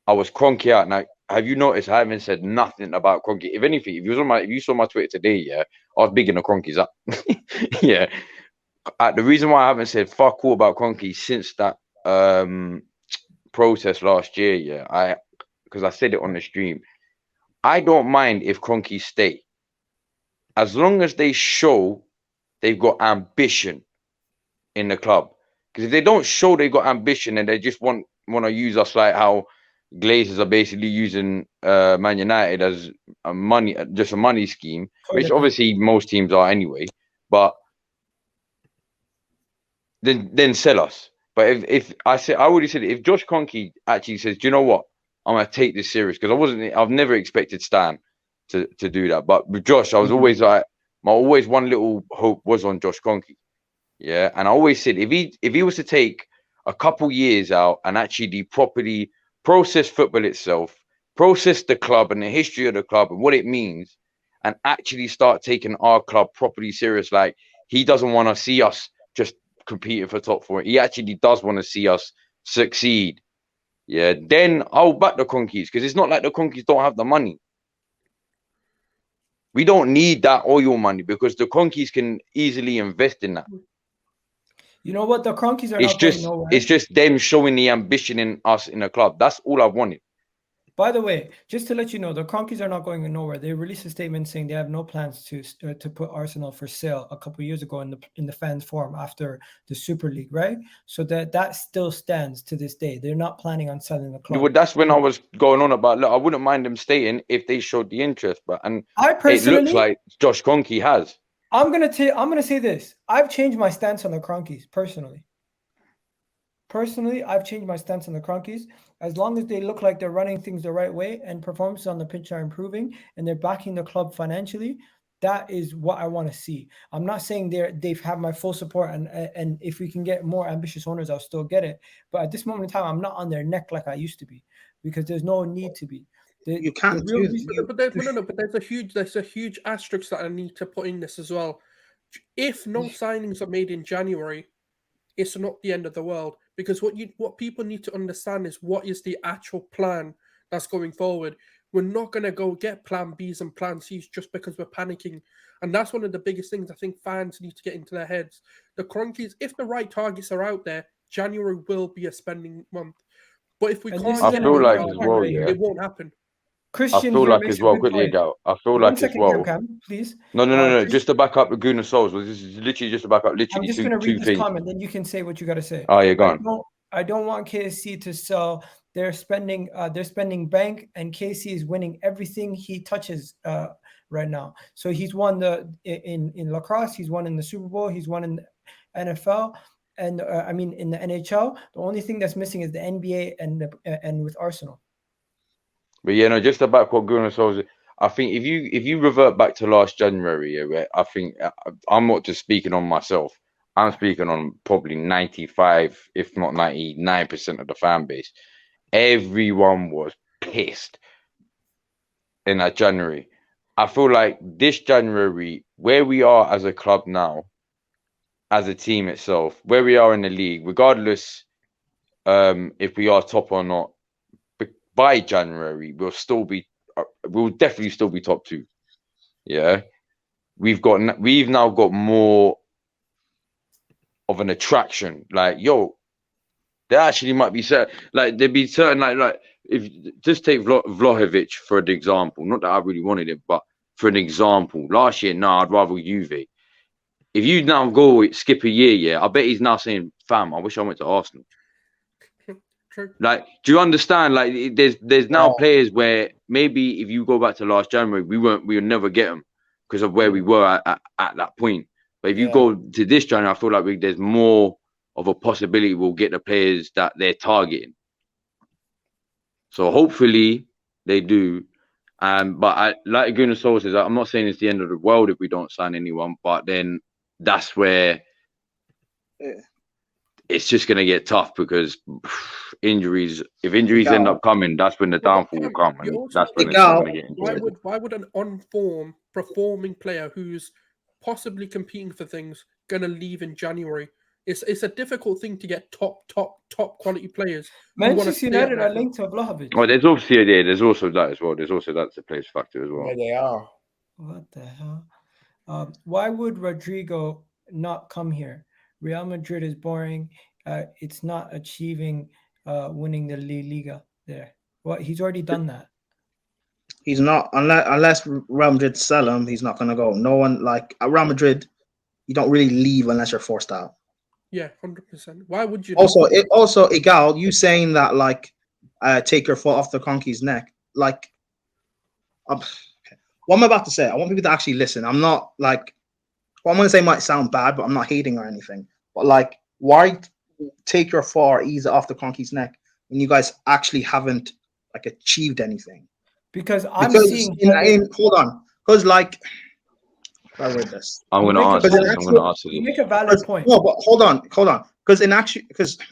I was Kroenke out. Now, have you noticed I haven't said nothing about Kroenke? If anything, if you saw my Twitter today, yeah, I was bigging the Kroenkes up. Yeah. The reason why I haven't said fuck all about Kroenke since that protest last year, yeah, because I said it on the stream. I don't mind if Kroenke stay, as long as they show they've got ambition in the club. Because if they don't show they got ambition and they just want to use us like how Glazers are basically using Man United as just a money scheme, which obviously most teams are anyway. But then sell us. But if I already said it, if Josh Kroenke actually says, do you know what, I'm gonna take this serious, because I've never expected Stan to do that. But with Josh, I was always like, my always one little hope was on Josh Kroenke. Yeah, and I always said if he was to take a couple years out and actually properly process football itself, process the club and the history of the club and what it means, and actually start taking our club properly serious, like he doesn't want to see us just competing for top four. He actually does want to see us succeed. Yeah, then I'll back the Kroenkes, because it's not like the Kroenkes don't have the money. We don't need that oil money because the Kroenkes can easily invest in that. You know what? The Kroenkes are not going nowhere. It's just them showing the ambition in us in the club. That's all I wanted. By the way, just to let you know, the Kroenkes are not going nowhere. They released a statement saying they have no plans to put Arsenal for sale a couple of years ago in the fans forum after the Super League, right? So that still stands to this day. They're not planning on selling the club. Well, that's when I was going on about, look, I wouldn't mind them staying if they showed the interest, it looks like Josh Kroenke has. I'm gonna say this. I've changed my stance on the Kroenkes personally. I've changed my stance on the Kroenkes. As long as they look like they're running things the right way and performances on the pitch are improving and they're backing the club financially, that is what I want to see. I'm not saying they've had my full support, and if we can get more ambitious owners, I'll still get it. But at this moment in time, I'm not on their neck like I used to be, because there's no need to be. You can't but there's a huge asterisk that I need to put in this as well. If no signings are made in January, it's not the end of the world, because what people need to understand is what is the actual plan that's going forward. We're not going to go get plan Bs and plan Cs just because we're panicking. And that's one of the biggest things I think fans need to get into their heads. The Kroenkes, if the right targets are out there, January will be a spending month. But if we can't, I feel like as well, yeah, it won't happen. Christian, I feel like as well, quickly ago. I feel like as well. Cam, please. No. Just to back up the Goon of Souls. This is literally just to back up. Literally, I'm just going to read this comment, then you can say what you got to say. Oh, yeah, go on. I don't want KSC to sell. They're spending bank, and KC is winning everything he touches right now. So he's won in lacrosse, he's won in the Super Bowl, he's won in the NFL, and in the NHL. The only thing that's missing is the NBA and with Arsenal. But yeah, no, just about what Gunnar Solskjaer. I think if you revert back to last January, yeah, I think I'm not just speaking on myself. I'm speaking on probably 95, if not 99% of the fan base. Everyone was pissed in that January. I feel like this January, where we are as a club now, as a team itself, where we are in the league, regardless if we are top or not, by January we'll definitely still be top two. Yeah, we've now got more of an attraction. Like, yo, there actually might be certain, like there'd be certain like if just take Vlahovic for an example. Not that I really wanted it, but for an example, last year, I'd rather Juve. If you now go skip a year, yeah, I bet he's now saying, "Fam, I wish I went to Arsenal." Like, do you understand? Like, there's now players where maybe if you go back to last January, we'll never get them because of where we were at that point. But if you go to this January, I feel like there's more of a possibility we'll get the players that they're targeting. So hopefully they do. But like Gunnar Sol says, I'm not saying it's the end of the world if we don't sign anyone, but then that's where it's just going to get tough, because if injuries end up coming, that's when the downfall will come. And that's when it's going to get into why would an performing player who's possibly competing for things going to leave in January? It's a difficult thing to get top quality players. Manchester United are linked to Vlahovic. Oh, there's obviously there's also that as well. There's also that's a place factor as well. Yeah, they are. What the hell? Why would Rodrigo not come here? Real Madrid is boring. It's not achieving winning the Liga there. Well, he's already done that. He's not unless Real Madrid sell him. He's not going to go. No one like at Real Madrid. You don't really leave unless you're forced out. Yeah, 100%. Why would you? Also, Egal, you saying that like take your foot off the Kroenke's neck. Like, what I'm about to say, I want people to actually listen. I'm not like what I'm going to say might sound bad, but I'm not hating or anything. But like, why take your foot or ease it off the Kroenke's neck when you guys actually haven't like achieved anything? Because seeing hold on, because like. I read this. I'm going to answer this. I'm going to answer this. You make a valid point. No, but hold on. Because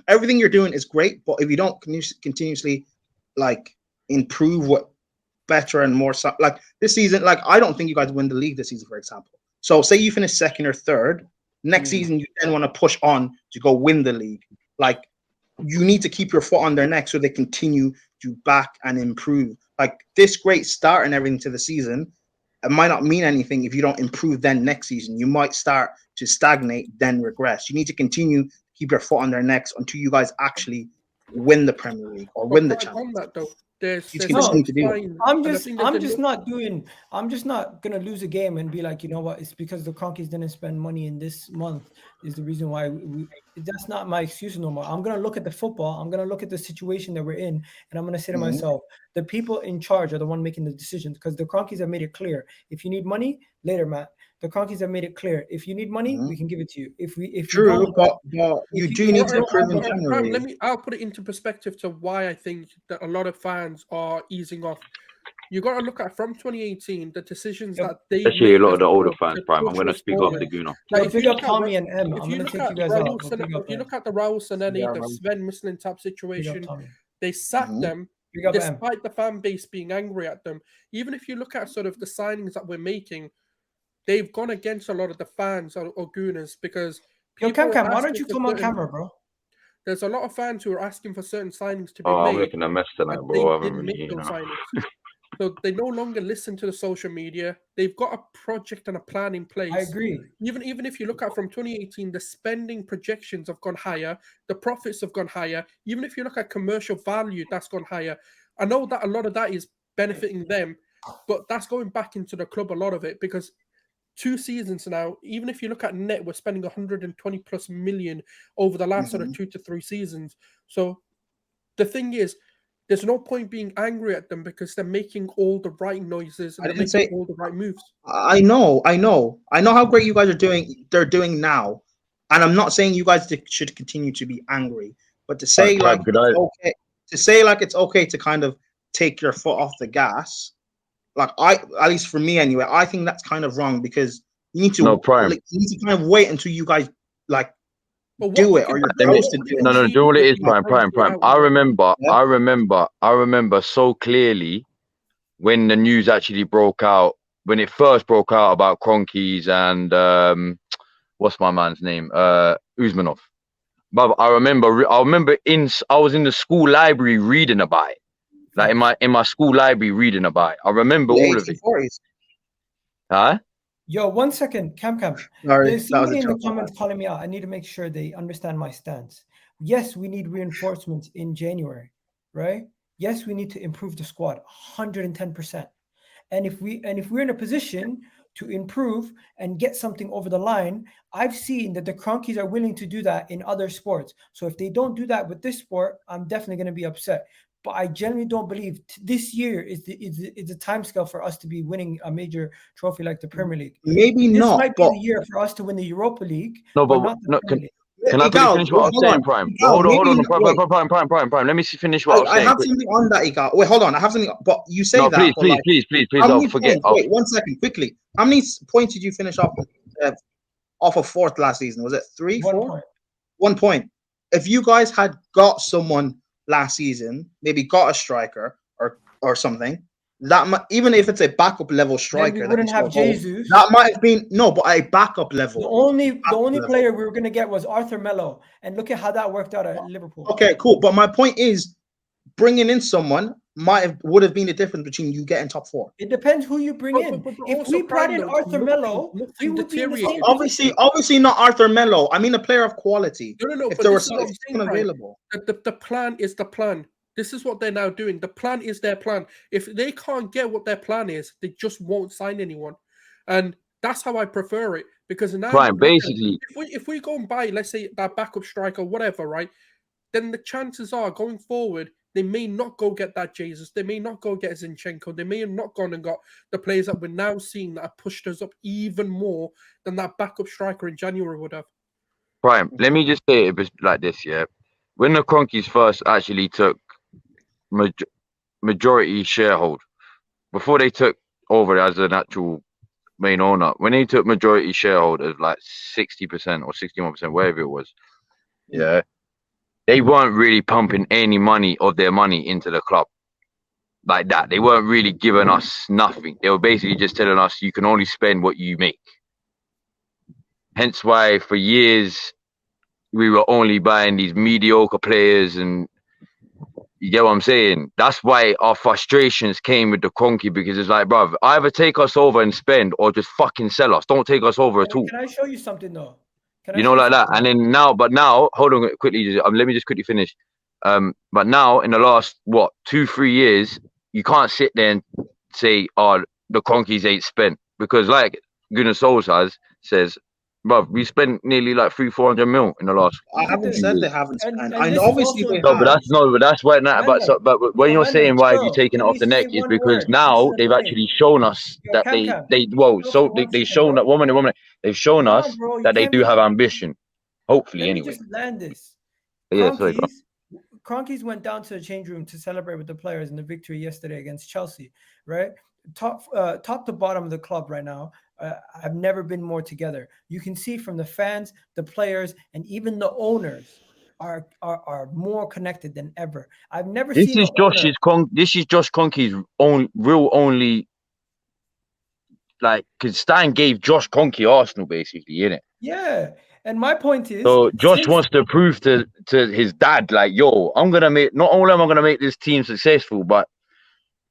everything you're doing is great, but if you don't continuously like improve what better and more like this season, like I don't think you guys win the league this season, for example. So say you finish second or third, next season you then want to push on to go win the league. Like you need to keep your foot on their neck so they continue to back and improve. Like this great start and everything to the season. It might not mean anything if you don't improve then next season. You might start to stagnate, then regress. You need to continue to keep your foot on their necks until you guys actually win the Premier League or win the Champions League. I'm just not gonna lose a game and be like, you know what, it's because the Kroenkes didn't spend money in this month is the reason why that's not my excuse no more. I'm gonna look at the football, I'm gonna look at the situation that we're in, and I'm gonna say to myself, the people in charge are the one making the decisions because the Kroenkes have made it clear. If you need money, later, Matt. The Kroenkes have made it clear. If you need money, we can give it to you. If you do need to improve in January. I'll put it into perspective to why I think that a lot of fans are easing off. You got to look at from 2018 the decisions that they especially a lot of the older fans. Prime. I'm going to speak up the Guna. Like if you look at Tommy and M, I'm going to take you guys out. If you look at the Raul Saneni, the Sven Mislintat situation, they sacked them despite the fan base being angry at them. Even if you look at sort of the signings that we're making. They've gone against a lot of the fans or Gunners because Cam, why don't you come on camera, bro? There's a lot of fans who are asking for certain signings to be made. I'm making a mess tonight, bro. I haven't really, So they no longer listen to the social media. They've got a project and a plan in place. I agree. Even if you look at from 2018, the spending projections have gone higher. The profits have gone higher. Even if you look at commercial value, that's gone higher. I know that a lot of that is benefiting them, but that's going back into the club, a lot of it, because 2 seasons now, even if you look at net, we're spending 120 plus million over the last sort of 2 to 3 seasons. So the thing is, there's no point being angry at them because they're making all the right noises and they're making all the right moves. I know how great you guys are doing. They're doing now, and I'm not saying you guys should continue to be angry, but to say it's okay to kind of take your foot off the gas. Like at least for me anyway, I think that's kind of wrong because you need to you need to kind of wait until you guys like do it or you're supposed to do it. No, do what it is, Prime. I remember so clearly when the news actually broke out, when it first broke out about Kroenkes and what's my man's name? Usmanov. But I remember I was in the school library reading about it. Like in my school library reading about it. I remember all of it. Huh? Yo, 1 second, Cam. There's somebody in the comments calling me out. I need to make sure they understand my stance. Yes, we need reinforcements in January, right? Yes, we need to improve the squad 110%. And if we're in a position to improve and get something over the line, I've seen that the Kroenkes are willing to do that in other sports. So if they don't do that with this sport, I'm definitely going to be upset. But I generally don't believe this year is the time scale for us to be winning a major trophy like the Premier League. Maybe this not. This might be the year for us to win the Europa League. No, but not the Premier League. Can I finish what I'm saying, Prime? Hold on, Prime. Let me finish what I'm saying. I have something on that, Egal. Wait, hold on. I have something. But you say that. Please. I'll forget. Wait, 1 second, quickly. How many points did you finish off of fourth last season? Was it 3, 4? 1 point. If you guys had got someone last season, maybe got a striker or something, even if it's a backup level striker, then we wouldn't have Jesus. That might have been but a backup level. The only player we were going to get was Arthur Melo, and look at how that worked out at Liverpool. Okay, cool. But my point is, bringing in someone would have been the difference between you getting top 4. It depends who you bring in. If we brought in Arthur Melo, we would be in the same position. Obviously not Arthur Melo. I mean a player of quality. No. If there was someone available, the plan is the plan. This is what they're now doing. The plan is their plan. If they can't get what their plan is, they just won't sign anyone, and that's how I prefer it. Because now, Right, basically, if we go and buy, let's say, that backup striker, whatever, right, then the chances are going forward, they may not go get that Jesus. They may not go get Zinchenko. They may have not gone and got the players that we're now seeing that have pushed us up even more than that backup striker in January would have. Prime, let me just say it like this, yeah. When the Kroenkes first actually took majority sharehold, before they took over as an actual main owner, when they took majority sharehold of like 60% or 61%, whatever it was, yeah, they weren't really pumping any of their money into the club like that. They weren't really giving us nothing. They were basically just telling us you can only spend what you make. Hence why for years we were only buying these mediocre players, and you get what I'm saying? That's why our frustrations came with the Kroenke, because it's like, bruv, either take us over and spend or just fucking sell us. Don't take us over at all. Can I show you something though? Like that. And then now, hold on quickly. Let me just quickly finish. But now in the last, 2-3 years, you can't sit there and say, oh, the Kroenkes ain't spent. Because like Gunnar Solskjaer says, bro, we spent nearly like 300-400 mil in the last. I haven't said they haven't spent. And I know obviously they have. But that's why now. But when you're saying why have you taken it off the neck, is because now they've actually shown us that they've shown that woman. They've shown us that they do have ambition. Hopefully, anyway. Just land this. Yeah, sorry, bro. Kroenkes went down to the change room to celebrate with the players in the victory yesterday against Chelsea, right? Top to bottom of the club right now. I've never been more together. You can see from the fans, the players, and even the owners are more connected than ever. I've never seen. This is Josh Kroenke's only. Like, because Stan gave Josh Kroenke Arsenal basically, innit? Yeah. And my point is, so Josh wants to prove to his dad, like, yo, not only am I gonna make this team successful, but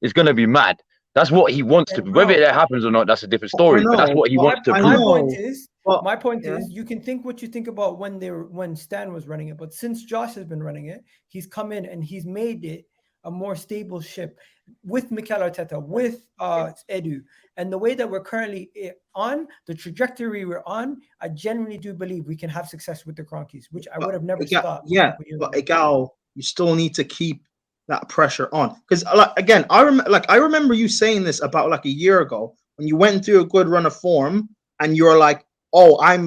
it's gonna be mad. That's what he wants to. Whether that happens or not, that's a different story. But that's what he wants to prove. My point is, you can think what you think about when Stan was running it, but since Josh has been running it, he's come in and he's made it a more stable ship with Mikel Arteta, with Edu, and the way that we're currently on the trajectory we're on. I genuinely do believe we can have success with the Kroenkes, which I would have never thought. Yeah, but Egal, you still need to keep that pressure on, because again, I remember you saying this about like a year ago when you went through a good run of form and you're like, oh, I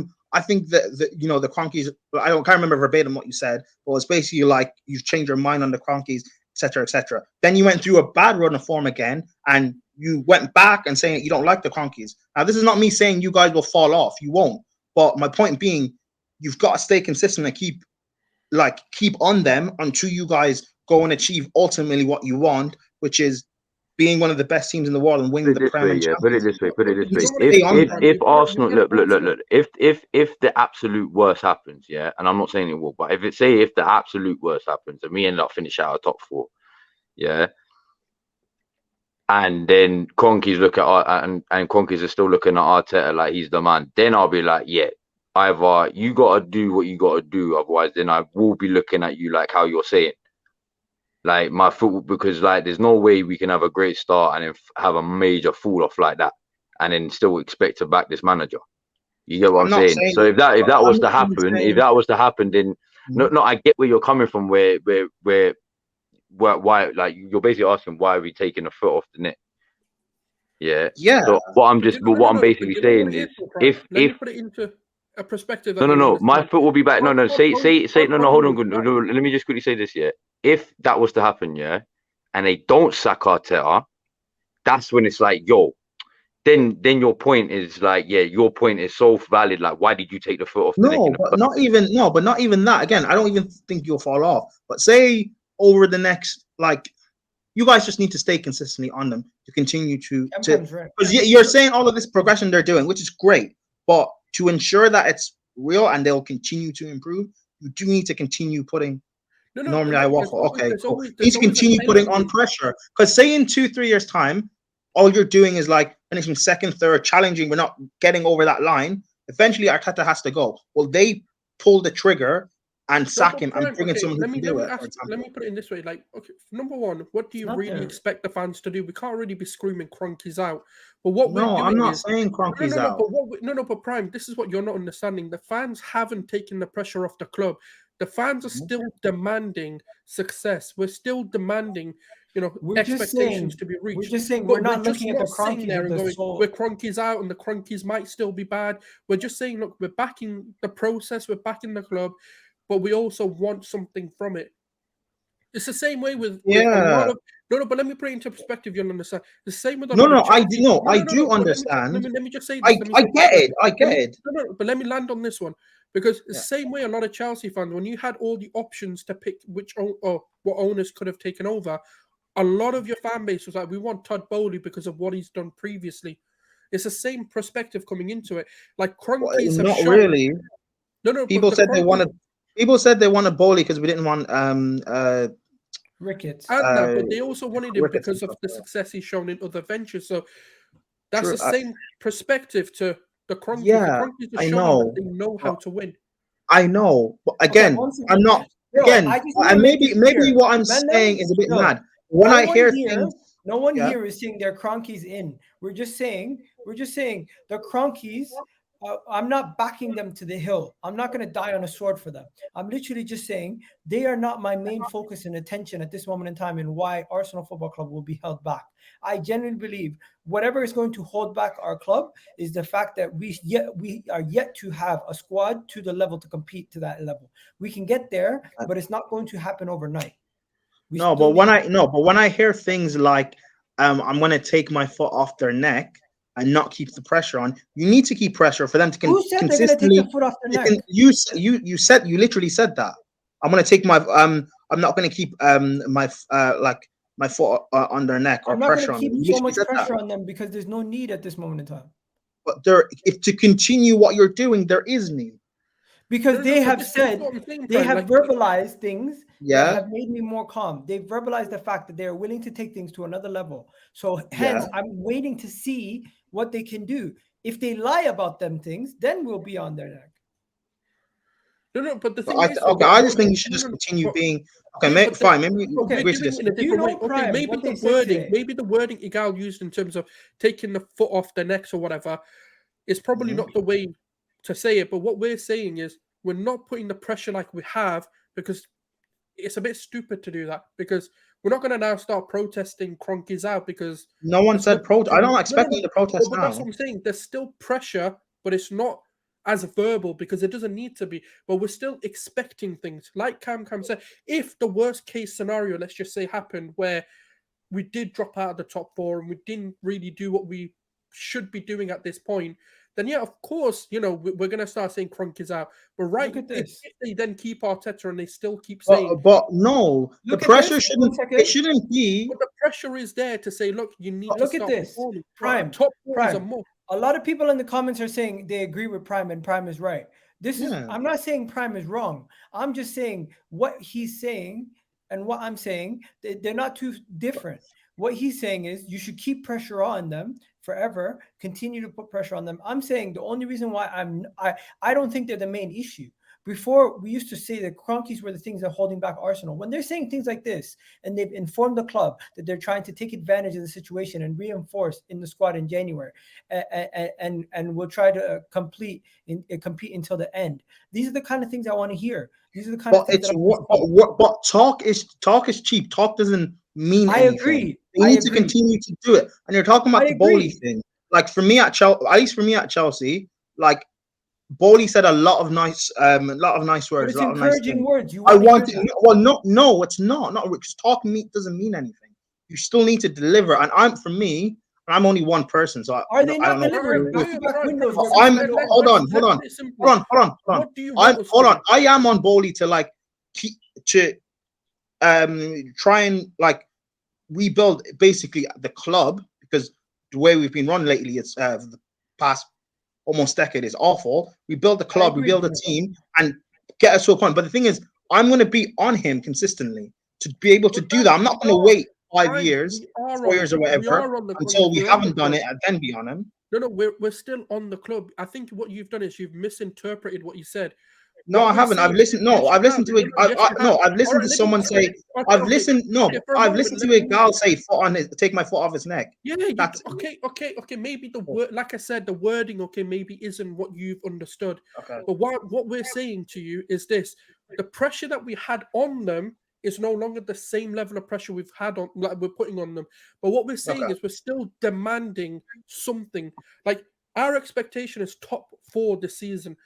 think that the Kroenkes, can't remember verbatim what you said, but it's basically like you've changed your mind on the Kroenkes, etc., etc. Then you went through a bad run of form again, and you went back and saying you don't like the Kroenkes. Now, this is not me saying you guys will fall off. You won't. But my point being, you've got to stay consistent and keep on them until you guys go and achieve ultimately what you want, which is being one of the best teams in the world and winning the Premier League. Put it this way. If Arsenal look, if the absolute worst happens, yeah, and I'm not saying it will, but if the absolute worst happens and we end up finishing out of top 4, yeah, and then Kroenkes look at and Kroenkes are still looking at Arteta like he's the man, then I'll be like, yeah, either you gotta do what you gotta do, otherwise then I will be looking at you like how you're saying. Like my football, because like there's no way we can have a great start and then have a major fall off like that, and then still expect to back this manager. You get what I'm saying? So if that was to happen, then no, I get where you're coming from. Why? Like you're basically asking why are we taking a foot off the net? Yeah. So what I'm basically saying is, if put it into a perspective. No, my foot will be back. No, say no. Hold on. No, let me just quickly say this. Yeah. If that was to happen, yeah, and they don't sack Arteta, that's when it's like, yo, then your point is like, yeah, your point is so valid. Like, why did you take the foot off the neck? But not even that. Again, I don't even think you'll fall off. But say over the next, like, You guys just need to stay consistently on them to continue to Sometimes, right. because you're saying all of this progression they're doing, which is great, but to ensure that it's real and they'll continue to improve, you do need to continue putting. Normally, I waffle. Okay, cool. You need to continue putting on pressure because say in 2-3 years time, all you're doing is like finishing second, third, challenging. We're not getting over that line. Eventually, Arteta has to go. Well, they pull the trigger and sack him and bring in someone who can do it. Let me put it in this way: like, okay, number one, what do you really expect the fans to do? We can't really be screaming Kroenkes out, but what we're doing I'm not saying Kroenkes out. But Prime, this is what you're not understanding. The fans haven't taken the pressure off the club. The fans are still demanding success. We're still demanding, expectations to be reached. We're just saying we're not looking at the Kroenkes there and going, we're Kroenkes out and the Kroenkes might still be bad. We're just saying, look, we're backing the process, we're backing the club, but we also want something from it. It's the same way with a lot of but let me put it into perspective. You'll understand. The same with I do understand. Let me just say this. I get it. But let me land on this one because the same way a lot of Chelsea fans, when you had all the options to pick what owners could have taken over, a lot of your fan base was like, we want Todd Bowley because of what he's done previously. It's the same perspective coming into it. Like Kroenkes have shown. Really. People said they wanted. People said they wanted Bowley because we didn't want Ricketts. But they also wanted him because of the success he's shown in other ventures. So that's the same perspective to the Kroenkes. Yeah, I know. They know how to win. I know, but again, I'm not. Again, and maybe what I'm saying is a bit mad. When I hear things, no one here is saying they're Kroenkes in. We're just saying the Kroenkes. I'm not backing them to the hill. I'm not going to die on a sword for them. I'm literally just saying they are not my main focus and attention at this moment in time and why Arsenal Football Club will be held back. I genuinely believe whatever is going to hold back our club is the fact that we are yet to have a squad to the level to compete to that level. We can get there, but it's not going to happen overnight. But when I hear things like I'm going to take my foot off their neck and not keep the pressure on. You need to keep pressure for them to consistently. Who said they're going to take the foot off their neck? You literally said that. I'm going to take my I'm not going to keep my foot on their neck or pressure on them. I'm not going to keep so much pressure on them because there's no need at this moment in time. But if to continue what you're doing, there is need. Because they have said, they have verbalized things that have made me more calm. They've verbalized the fact that they're willing to take things to another level. So hence, I'm waiting to see what they can do. If they lie about them things, then we'll be on their neck. No, but the thing is... Okay, I just think you should just continue being... Okay, fine. Maybe maybe the wording Egal used in terms of taking the foot off their necks or whatever is probably not the way to say it, but what we're saying is we're not putting the pressure like we have because it's a bit stupid to do that because we're not going to now start protesting Kroenkes out because no one said protest. I don't expect you to protest now. That's what I'm saying. There's still pressure, but it's not as verbal because it doesn't need to be. But we're still expecting things. Like Cam said, if the worst case scenario, let's just say, happened where we did drop out of the top four and we didn't really do what we should be doing at this point, then of course, we're going to start saying Kroenkes out. But if they then keep Arteta and they still keep saying... But no, the pressure shouldn't be... But the pressure is there to say, look, you need to look at this. Prime. Top four is a more. A lot of people in the comments are saying they agree with Prime and Prime is right. I'm not saying Prime is wrong. I'm just saying what he's saying and what I'm saying, they're not too different. What he's saying is you should keep pressure on them forever, continue to put pressure on them. I'm saying the only reason why I don't think they're the main issue. Before, we used to say that Kroenkes were the things that are holding back Arsenal. When they're saying things like this, and they've informed the club that they're trying to take advantage of the situation and reinforce in the squad in January, and we'll try to compete until the end. These are the kind of things I want to hear. These are the kind of things. But talk is cheap. Talk doesn't mean anything. I agree. You need to continue to do it. And you're talking about the Bowley thing. Like for me at Chelsea, like Bowley said a lot of nice words. But it's encouraging words. No, it's not. Not because talk doesn't mean anything. You still need to deliver. And I'm only one person, so are they not delivering? Hold on. I am on Bowley to try and rebuild basically the club, because the way we've been run lately, it's the past almost decade is awful. We build the club, we build a team, and get us to a point. But the thing is, I'm going to be on him consistently to be able to do that. I'm not going to wait 5 years, 4 years, or whatever until we haven't done it and then be on him. No, we're still on the club. I think what you've done is you've misinterpreted what you said. No, I haven't. I've listened. No, I've listened to it. I've listened to someone say. I've listened. No, I've listened to Egal say, take my foot off his neck. Yeah, that's okay. Maybe the word, like I said, the wording, maybe isn't what you've understood. Okay. But what we're saying to you is this: the pressure that we had on them is no longer the same level of pressure we've had on, like we're putting on them. But what we're saying is we're still demanding something. Like our expectation is top 4 this season.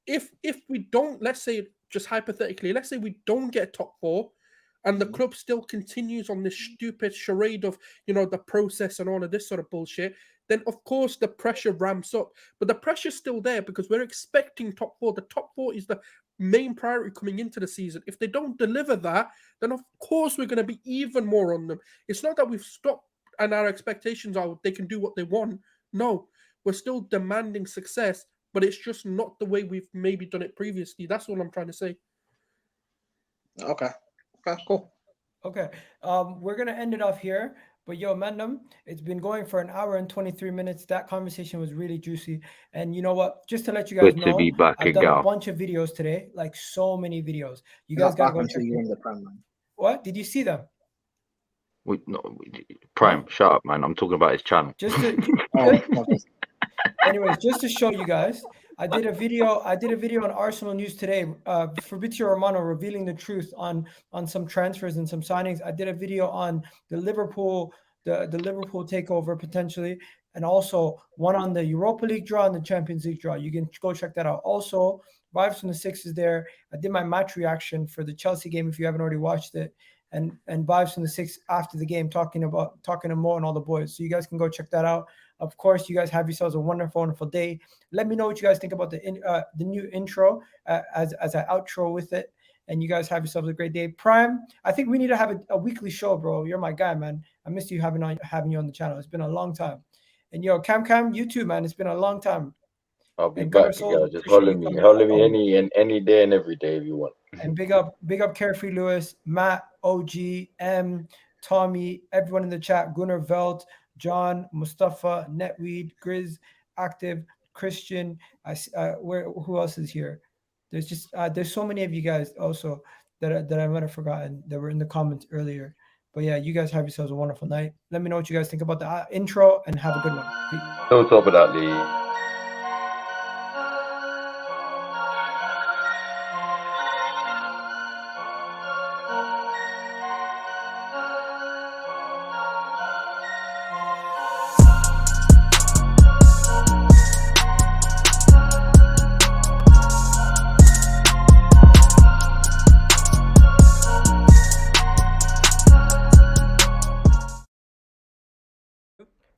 If we don't, let's say, just hypothetically, let's say we don't get top 4 and the club still continues on this stupid charade of, the process and all of this sort of bullshit, then of course the pressure ramps up. But the pressure's still there because we're expecting top 4. The top 4 is the main priority coming into the season. If they don't deliver that, then of course we're going to be even more on them. It's not that we've stopped and our expectations are they can do what they want. No, we're still demanding success. But it's just not the way we've maybe done it previously. That's all I'm trying to say. Okay, cool. Okay, we're going to end it off here. But yo, Mandem, it's been going for 1 hour and 23 minutes. That conversation was really juicy. And you know what? Just to let you guys know, I've done a bunch of videos today, like so many videos. You guys got to go check them. What? Did you see them? Prime, shut up, man. I'm talking about his channel. Anyways, just to show you guys, I did a video on Arsenal News today. Fabrizio Romano revealing the truth on some transfers and some signings. I did a video on the Liverpool takeover potentially, and also one on the Europa League draw and the Champions League draw. You can go check that out. Also, Vibes from the Six is there. I did my match reaction for the Chelsea game if you haven't already watched it. And Vibes from the Six after the game talking to Mo and all the boys. So you guys can go check that out. Of course, you guys have yourselves a wonderful, wonderful day. Let me know what you guys think about the new intro as I outro with it. And you guys have yourselves a great day. Prime, I think we need to have a weekly show, bro. You're my guy, man. I missed you having you on the channel. It's been a long time. And yo, Cam, you too, man. It's been a long time. I'll be back, guys. Just holler me any day and every day if you want. And big up Carefree Lewis, Matt, OG, M, Tommy, everyone in the chat, Gunnar Veld, John, Mustafa, Netweed, Grizz, Active, Christian. Who else is here? There's so many of you guys also that I might have forgotten that were in the comments earlier. But yeah, you guys have yourselves a wonderful night. Let me know what you guys think about the intro and have a good one. Peace. Don't talk about the.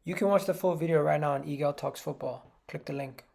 You can watch the full video right now on Egal Talks Football. Click the link.